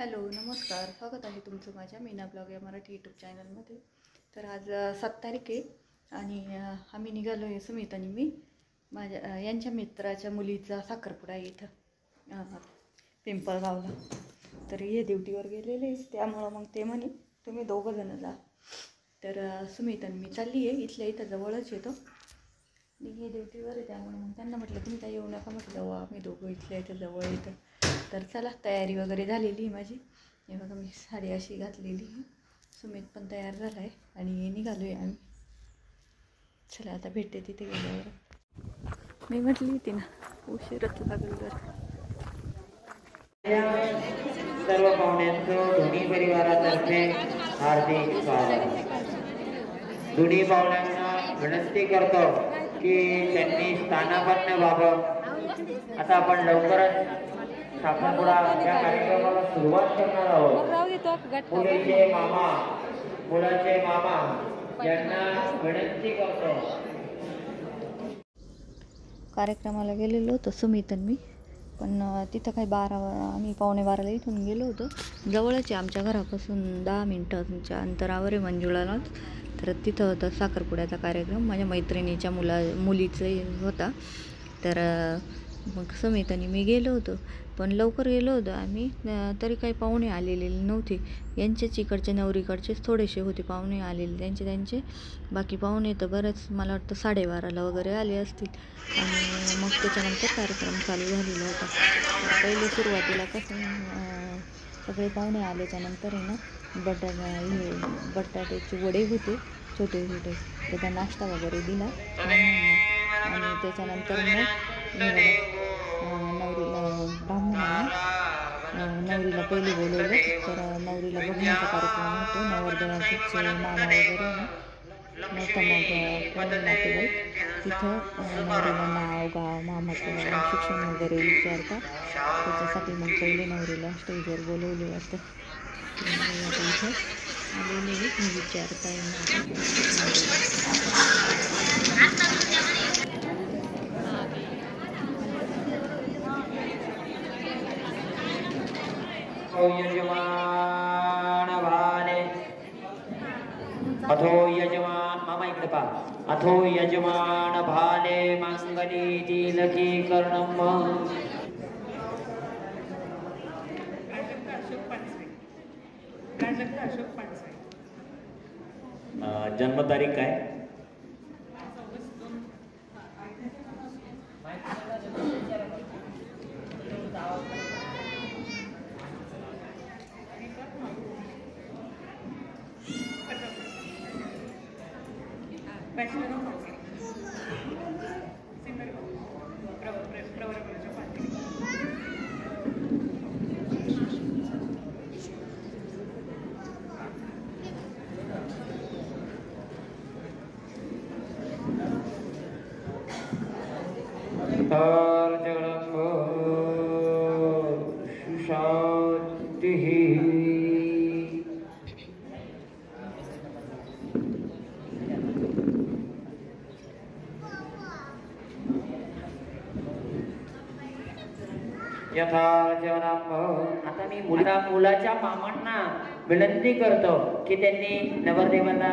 Hello नमस्कार, स्वागत आहे तुमचं माझ्या मीना ब्लॉग या मराठी यूट्यूब चॅनलमध्ये। तर आज 7 तारीख आहे आणि आम्ही निघालो आहे सुमित आणि मी माझ्या यांच्या मित्राच्या मुलीचा साखरपुडा आहे इथं पिंपळगावला। तर हे ड्युटीवर गेलेले त्यामुळं मग ते म्हणे तुम्ही दोघं जण जा। तर सुमित आणि मी चालली आहे, इथल्या इथं जवळच येतो आणि हे ड्युटीवर आहे त्यामुळे मग त्यांना म्हटलं तुम्ही काय येऊ नका, म्हटलं जाऊ आम्ही दोघं इथल्या इथं जवळ येतं। तर चला, तयारी वगैरे झालेली माझी। हे बघा मी साडी अशी घातलेली, सुमित पण तयार झाला आहे आणि निघालो आहे आम्ही। चला आता भेटते तिथे गेल्यावर। मी म्हटली होती ना उशीरच लागेल तर। सर्व पाहुण्यांचं दोन्ही परिवारातर्फे हार्दिक स्वागत। दोन्ही पाहुण्यांना विनंती करतो की त्यांनी स्थानापन्न व्हावं। आता आपण लवकरच साखरपुडा या कार्यक्रमाला सुरुवात करणार आहोत। मुलीचे मामा मुलाचे मामा यांना विनंती करतो। कार्यक्रमाला गेलेलो होतो सुमित आणि मी, पण तिथं काही आम्ही 11:45 इथून गेलो होतो। जवळच आहे आमच्या घरापासून 10 मिनिटांच्या अंतरावर आहे मंजुळानाथ। तर तिथं होता साखरपुड्याचा कार्यक्रम, माझ्या मैत्रिणीच्या मुलीचं होता। तर मग सुमित आणि मी गेलो होतो, पण लवकर गेलो होतो आम्ही, तरी काही पाहुणे आलेले नव्हते। यांचेच इकडचे नवरीकडचेच थोडेसे होते पाहुणे आलेले, त्यांचे बाकी पाहुणे तर बरेच मला वाटतं 12:30ला वगैरे आले असतील। आणि मग त्याच्यानंतर कार्यक्रम चालू झालेला होता। पहिले सुरुवातीला कसं सगळे पाहुणे आल्याच्यानंतर आहे ना बटाट्याचे वडे होते छोटे छोटे, त्याचा नाश्ता वगैरे दिला आणि त्याच्यानंतर मग नवरीला पहिले बोलवलं। तर नवरीला बघण्याचा कार्यक्रम होतो, नवरदेवाचेच मामा वगैरे नव्हतं, मग कोणी नातेवाईक तिथं नवरीला नाव गाव मामाचं शिक्षण वगैरे विचारता, त्याच्यासाठी मग पहिले नवरीला स्टेजवर बोलवले वाटतं। इथं आलेले विचारता येणार यजमान भाले अथो यजमान मामा इकडे पहा। अथो यजमान भाले मंगली तिलकी कर्णम। जन्मतारीख काय? आता मी मुलाच्या मामांना विनंती करतो की त्यांनी नवरदेवाला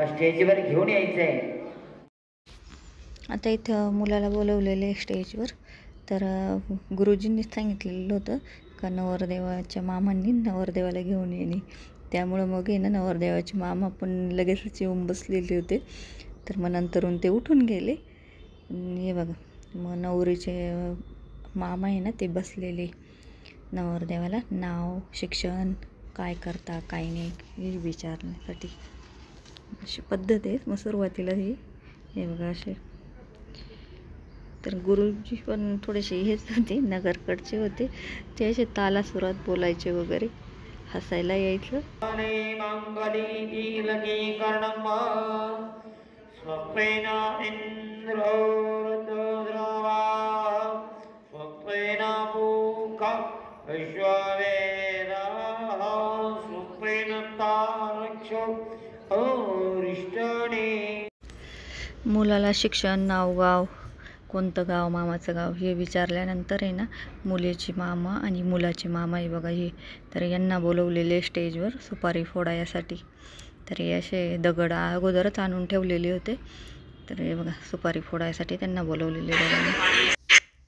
स्टेजवर घेऊन यायचंय। आता इथं मुलाला बोलवलेले स्टेजवर। तर गुरुजींनी सांगितलेलं होतं का नवरदेवाच्या मामांनी नवरदेवाला घेऊन येणे, त्यामुळं मग आहे ना नवरदेवाचे मामा पण लगेचच येऊन बसलेले होते। तर मग नंतरून ते उठून गेले। हे बघा मग नवरीचे मामा आहे ना ते बसलेले, नवरदेवाला नाव शिक्षण काय करता काय नाही हे विचारण्यासाठी। अशी पद्धत आहे। मग सुरुवातीला हे बघा असे। तर गुरुजी पण थोडेसे हेच होते, नगरकडचे होते, ते असे ताला सुरात बोलायचे वगैरे, हसायला यायचं। मुलाला शिक्षण नाव गाव कोणतं गाव मामाचं गाव हे विचारल्यानंतर आहे ना मुलीची मामा आणि मुलाची मामा आहे बघा हे, तर यांना बोलवलेले स्टेजवर सुपारी फोडायसाठी. तर हे असे दगड अगोदरच आणून ठेवलेले होते, तर हे बघा सुपारी फोडायसाठी त्यांना बोलवलेले दोघांनी.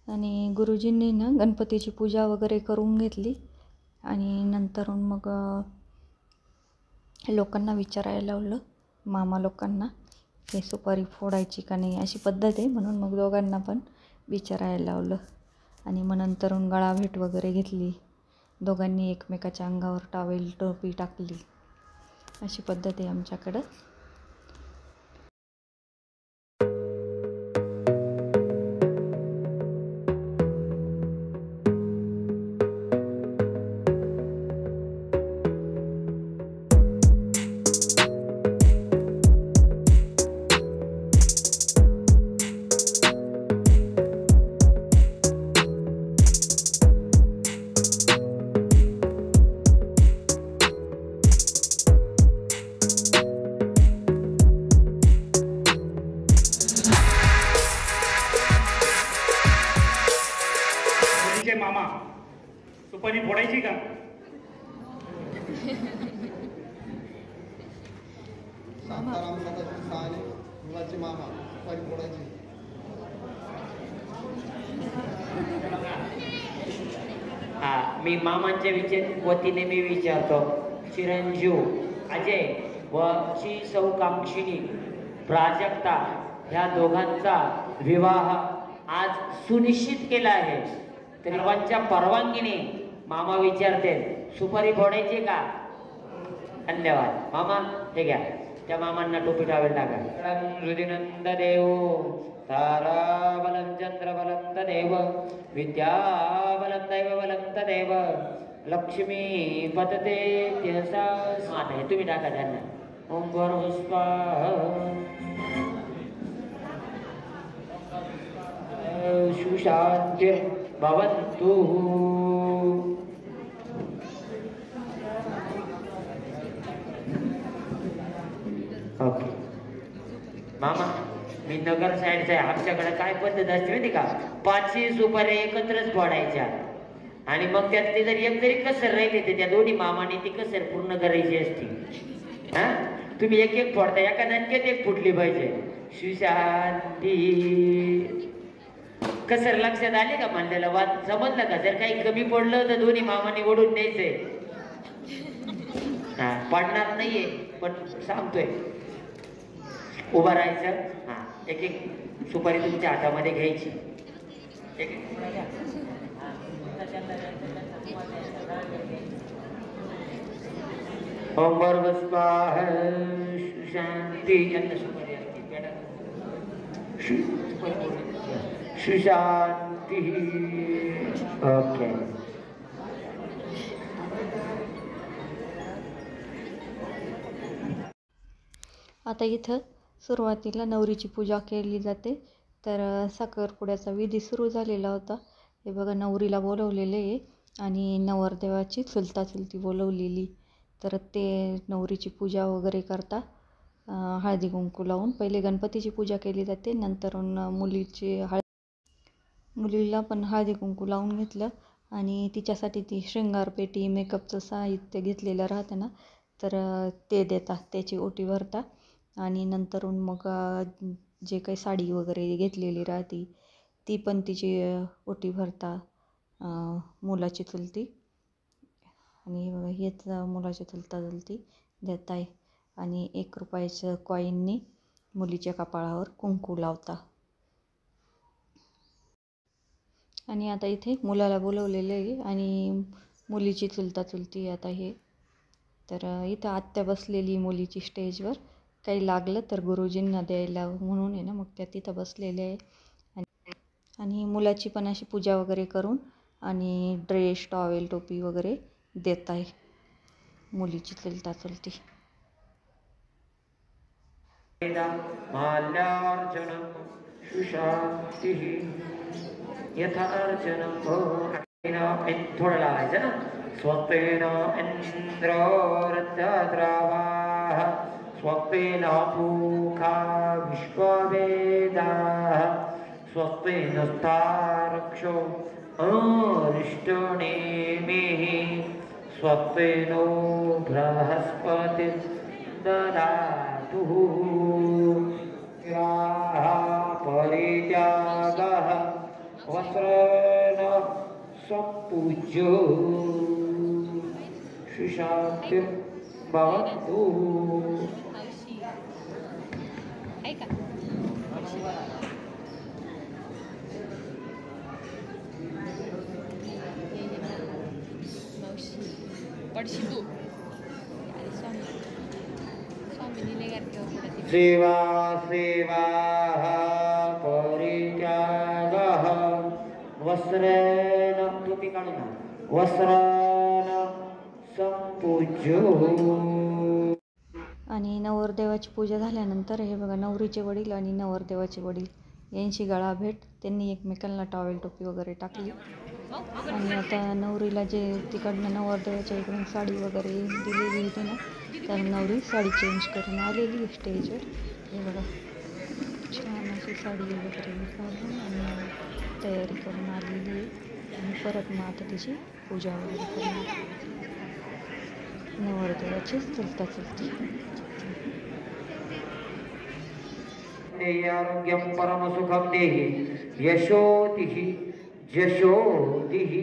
आणि गुरुजींनी ना गणपतीची पूजा वगैरे करून घेतली आणि नंतर मग लोकांना विचारायला लावलं, मामा लोकांना, हे सुपारी फोडायची का नाही अशी पद्धत आहे, म्हणून मग दोघांना पण विचारायला लावलं. आणि मग नंतरून गळाभेट वगैरे घेतली, दोघांनी एकमेकाच्या अंगावर टॉवेल टोपी टाकली, अशी पद्धत आहे आमच्याकडं. मामा सुपारी फोडायची का? शांताराम सदाशिव साने मुलाचे मामा सुपारी फोडायची. हा, मी मामांच्या वतीने मी विचारतो, चिरंजीव अजय व ची सौकांक्षिणी प्राजक्ता ह्या दोघांचा विवाह आज सुनिश्चित केला आहे. सर्वांच्या परवानगीने मामा विचारते, सुपारी फोडायची का? धन्यवाद मामा, हे घ्या. त्या मामांना टोपी टावेल टाका. हृदिनंद देव ताराबलं चंद्रबलं तदेव विद्याबलं दैवबलं तदेव लक्ष्मी पतते त्यसा स्मार्ट आहे, तुम्ही टाका त्यांना. ओम स्वाहा सुशांती भवन्तु. ओके मामा, मी नगर साईडचा आहे. आमच्याकडे काय पद्धत असते माहिती का, 5 सुपाऱ्या एकत्रच फोडायच्या आणि मग त्यातली जर एक जरी कसर राहिली तर त्या दोन्ही मामाने ती कसर पूर्ण करायची असती. हा, तुम्ही एक एक फोडता, एका नक्कीच एक फुटली पाहिजे. सुशांती. कसर लक्षात आले का म्हणलेलं वाद समजलं का? जर काही कमी पडलं तर दोन्ही मामाने ओढून द्यायचंय. हा, पडणार नाहीये पण सांगतोय. उभा राहायचं. हा, एक एक सुपारी तुमच्या हातामध्ये घ्यायची. एक एक ओम स्वाहा शांती. सुपारी सुशांती. ओके. आता इथं सुरुवातीला नवरीची पूजा केली जाते. तर साखरपुड्याचा विधी सुरू झालेला होता. हे बघा नवरीला बोलवलेले आहे आणि नवरदेवाची चुलता चुलती बोलवलेली. तर ते नवरीची पूजा वगैरे करता हळदी कुंकू लावून. पहिले गणपतीची पूजा केली जाते, नंतर मुलीला पण हळदी कुंकू लावून घेतलं आणि तिच्यासाठी ती शृंगारपेटी मेकअपचं साहित्य घेतलेलं राहतं ना, तर ते देतात, त्याची ओटी भरता. आणि नंतरून मग जे काही साडी वगैरे घेतलेली राहते ती पण तिची ओटी भरता मुलाची चुलती. आणि बघा हेच मुलाची चुलता चुलती देत आहे. आणि 1 रुपयाचं कॉईननी मुलीच्या कपाळावर कुंकू लावता. आणि आता इथे मुलाला बोलवलेलं आहे आणि मुलीची चुलता चुलती आता हे. तर इथं आत्या बसलेली मुलीची स्टेजवर, काही लागलं तर गुरुजींना द्यायला म्हणून आहे ना, मग त्या तिथं बसलेल्या आहे. आणि मुलाची पण अशी पूजा वगैरे करून आणि ड्रेस टॉवेल टोपी वगैरे देत आहे मुलीची चुलता चुलती. माल्यार्चनं सुशांतिः यथार्चनं थोडं लावायचं ना. स्वप्नेन इंद्रो रथद्रावाः स्वप्नेन पूखा विश्ववेदाः स्वस्तिनस्तारक्षो अरिष्टनेमिः स्वस्तिनो बृहस्पतिः ददातु परित्यागः वस्त्रेण सम्पूज्यो सुशान्तिर्भवतु. सेवा सेवाः परित्यागः वस्त्रेण टोपी काढू ना वस्त्रेण संपूज्यो. आणि नवरदेवाची पूजा झाल्यानंतर हे बघा नवरीचे वडील आणि नवरदेवाचे वडील यांची गळा भेट. त्यांनी एकमेकांना टॉवेल टोपी वगैरे टाकली आणि आता नवरीला जे तिकडनं नवरदेवाच्या इकडून साडी वगैरे दिलेली होती ना तर नवरी साडी चेंज करून आलेली स्टेजवर. हे बघा छान अशी साडी वगैरे घालून आणि तयारी करून आलेली आहे आणि परत मग आता तिची पूजा वगैरे करून नवरदेवाचीच चलता चलती. आरोग्यं परमसुखं देहि यशोतिः जशोतिः.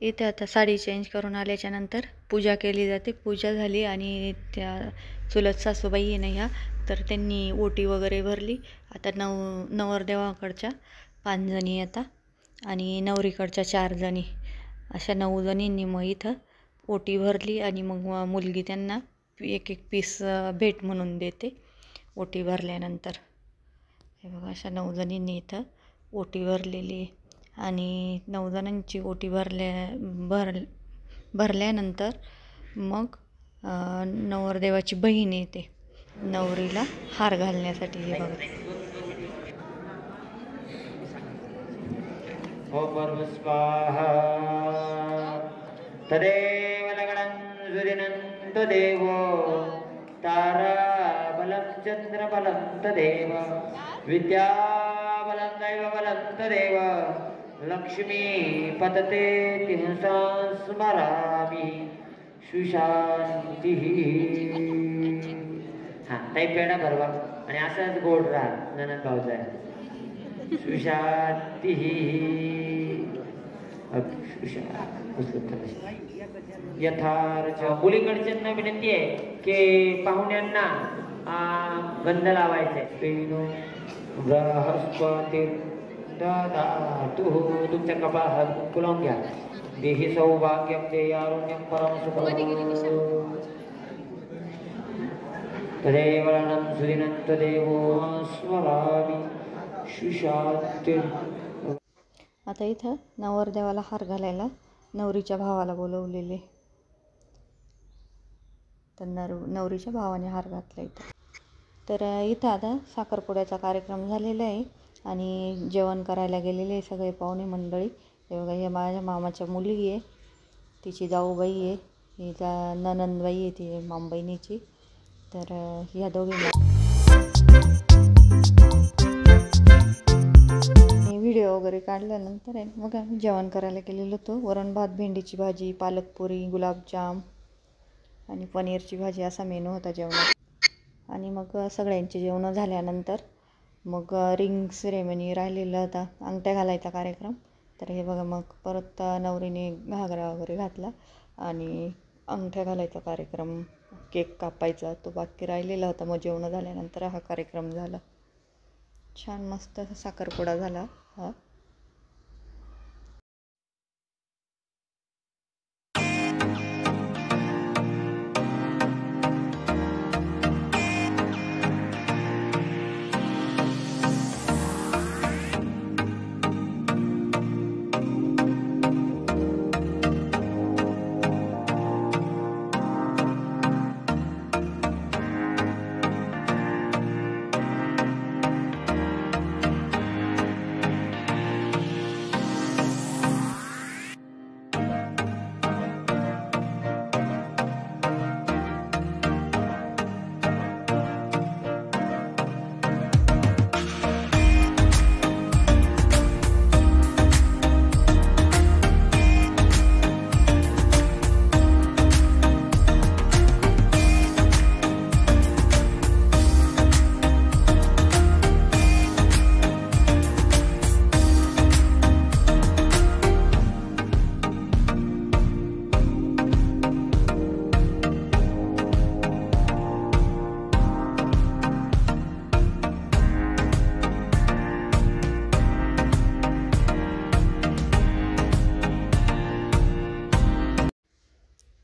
इथे आता साडी चेंज करून आल्याच्या नंतर पूजा केली जाते. पूजा झाली आणि त्या चुलत सासूबाई आहे ना ह्या तर त्यांनी ओटी वगैरे भरली. आता नवरदेवाकडच्या 5 जणी येतात आणि नवरीकडच्या 4 जणी अशा 9 जणींनी मग इथं ओटी भरली आणि मग मुलगी त्यांना एक पीस भेट म्हणून देते ओटी भरल्यानंतर. हे बघा अशा 9 जणींनी इथं ओटी भरलेली आहे आणि 9 जणांची ओटी भरल्यानंतर मग नवरदेवाची बहीण येते नवरीला हार घालण्यासाठी. हे बघा ओम स्वाहा तदेव लग्नं सुदिनं तदेव ताराबलं चन्द्रबलं तदेव विद्याबलं दैवबलं तदेव लक्ष्मी पतते तिंसां स्मरामि सुशान्तिः. हां ताई पेढा भरवा आणि असाच गोड राहा ननद भाऊचा सुशान्तिः. यथार्थ मुलीकडच्यांना विनंती आहे की पाहुण्यांना गंध लावायचे. बृहस्पती ददातु तुमच्या कपाळात कुंकू लावून घ्या. देहि सौभाग्यं देयारुण्यं परम सुखं तदेव लग्नं सुदिनं तदेव स्मरामि सुशान्तिः. आता इथं नवरदेवाला हार घालायला नवरीच्या भावाला बोलवलेले तर नवरीच्या भावाने हार घातला इथं. तर इथं आता साखरपुड्याचा कार्यक्रम झालेला आहे आणि जेवण करायला गेलेले सगळे पाहुणे मंडळी. हे बघा, हे माझ्या मामाच्या मुली आहे, तिची जाऊबाई आहे, ही ननंदबाई आहे ती मामबहिणीची. तर ह्या दोघी व्हिडिओ वगैरे काढल्यानंतर आहे मग आम्ही जेवण करायला गेलेलो होतो. वरण भात, भेंडीची भाजी, पालकपुरी, गुलाबजाम आणि पनीरची भाजी असा मेनू होता जेवणात. आणि मग सगळ्यांची जेवणं झाल्यानंतर मग रिंग सेरेमनी राहिलेला होता, अंगठ्या घालायचा कार्यक्रम. तर हे बघा, मग परत नवरीने घागरा वगैरे घातला आणि अंगठ्या घालायचा कार्यक्रम, केक कापायचा तो बाकी राहिलेला होता. मग जेवणं झाल्यानंतर हा कार्यक्रम झाला. छान मस्त साखरपुडा झाला हा.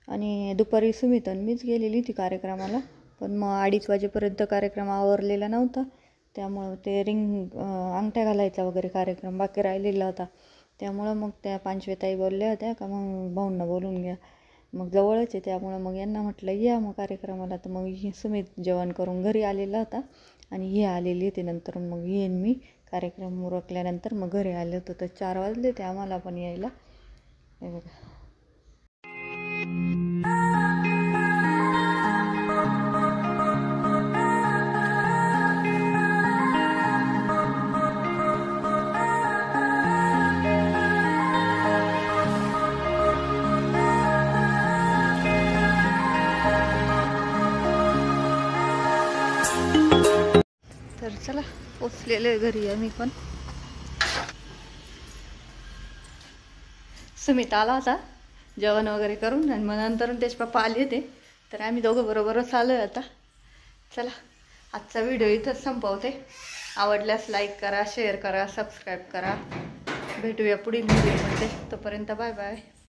आणि दुपारी सुमितन मीच गेलेली ती कार्यक्रमाला, पण मग 2:30 वाजेपर्यंत कार्यक्रम आवरलेला नव्हता. त्यामुळं ते अंगठ्या घालायचा वगैरे कार्यक्रम बाकी राहिलेला होता. त्यामुळं मग त्या पांचवेताई बोलल्या होत्या का मग भाऊंना बोलून घ्या, मग जवळच आहे. त्यामुळं मग यांना म्हटलं या मग कार्यक्रमाला. तर मग सुमित जेवण करून घरी आलेला होता आणि हे आलेली होती. नंतर मग येईन मी कार्यक्रम उरकल्यानंतर मग घरी आले होतं. तर 4 वाजले ते आम्हाला पण यायला. हे बघा, तर चला पोचलेले घरी आम्ही पण. सुमित आला होता जेवण वगैरे करून आणि मग नंतर त्याचे पप्पा आले होते. तर आम्ही दोघं बरोबरच आलो आहे आता. चला आजचा व्हिडिओ इथंच संपवते. आवडल्यास लाईक करा, शेअर करा, सबस्क्राईब करा. भेटूया पुढील व्हिडिओमध्ये. तोपर्यंत बाय बाय.